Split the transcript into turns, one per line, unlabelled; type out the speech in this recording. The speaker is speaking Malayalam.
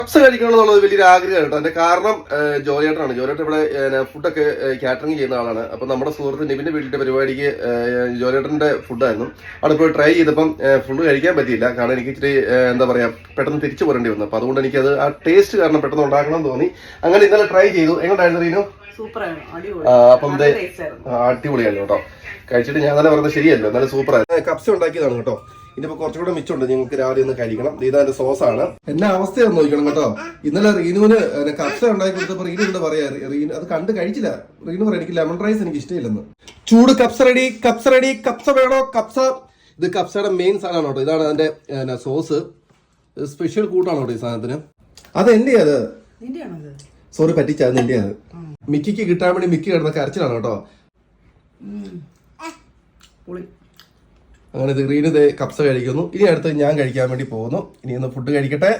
കപ്സ് കഴിക്കണം എന്നുള്ളത് വലിയൊരു ആഗ്രഹമാണ് കേട്ടോ. അതിന്റെ കാരണം ജോലിയേട്ടനാണ്. ജോലിയേട്ടൻ ഇവിടെ ഫുഡൊക്കെ കാറ്ററിംഗ് ചെയ്യുന്ന ആളാണ്. അപ്പൊ നമ്മുടെ സുഹൃത്ത് നിവിന്റെ വീട്ടിലെ പരിപാടിക്ക് ജോലിയേട്ടന്റെ ഫുഡായിരുന്നു. അവിടെ പോയി ട്രൈ ചെയ്തപ്പം ഫുഡ് കഴിക്കാൻ പറ്റിയില്ല. കാരണം എനിക്ക് ഇച്ചിരി എന്താ പറയാ പെട്ടെന്ന് തിരിച്ചു പോരേണ്ടി വന്നു. അപ്പൊ അതുകൊണ്ട് എനിക്കത് ആ ടേസ്റ്റ് കാരണം പെട്ടെന്ന് ഉണ്ടാക്കണം തോന്നി. അങ്ങനെ ഇന്നലെ ട്രൈ ചെയ്തു. എങ്ങോട്ടായിരുന്നു റീനു? അപ്പം അടിപൊളിയായിരുന്നു കേട്ടോ. കഴിച്ചിട്ട് ഞാൻ തന്നെ പറഞ്ഞത് ശരിയല്ലോ, നല്ല സൂപ്പറായിരുന്നു. കപ്സ് ഉണ്ടാക്കിയതാണ് കേട്ടോ. ഇനിയിപ്പോ കുറച്ചുകൂടെ മിച്ചമുണ്ട്, നിങ്ങൾക്ക് രാവിലെ ഒന്ന് കഴിക്കണം. ഇതാന്റെ സോസാണ്. എന്നാ അവസ്ഥയാന്ന് നോക്കണം കേട്ടോ. ഇന്നലെ റീനുവിന് കപ്സ ഉണ്ടാക്കി കൊടുത്തപ്പോ റീനു എന്താ പറയാ, റീനു അത് കണ്ട് കഴിച്ചില്ല. റീനു പറയാം എനിക്ക് ലെമൺ റൈസ് എനിക്ക് ഇഷ്ടമില്ലെന്ന്. ചൂട് കപ്സ റെഡി, കപ്സ റെഡി, കപ്സ വേണോ കപ്സ. ഇത് കപ്സയുടെ മെയിൻ സാധനമാണ് കേട്ടോ. ഇതാണ് അതിന്റെ സോസ്. സ്പെഷ്യൽ കൂട്ടാണ് കേട്ടോ ഈ സാധനത്തിന്. അത് എന്റെ അത് സോറി പറ്റിച്ചത് എന്റെ അത്. മിക്കിക്ക് കിട്ടാൻ വേണ്ടി മിക്കി കിടന്ന കരച്ചിലാണ് കേട്ടോ. അങ്ങനെ റീനു കപ്സ കഴിക്കുന്നു. ഇനി അടുത്ത് ഞാൻ കഴിക്കാൻ വേണ്ടി പോകുന്നു. ഇനി ഒന്ന് ഫുഡ് കഴിക്കട്ടെ.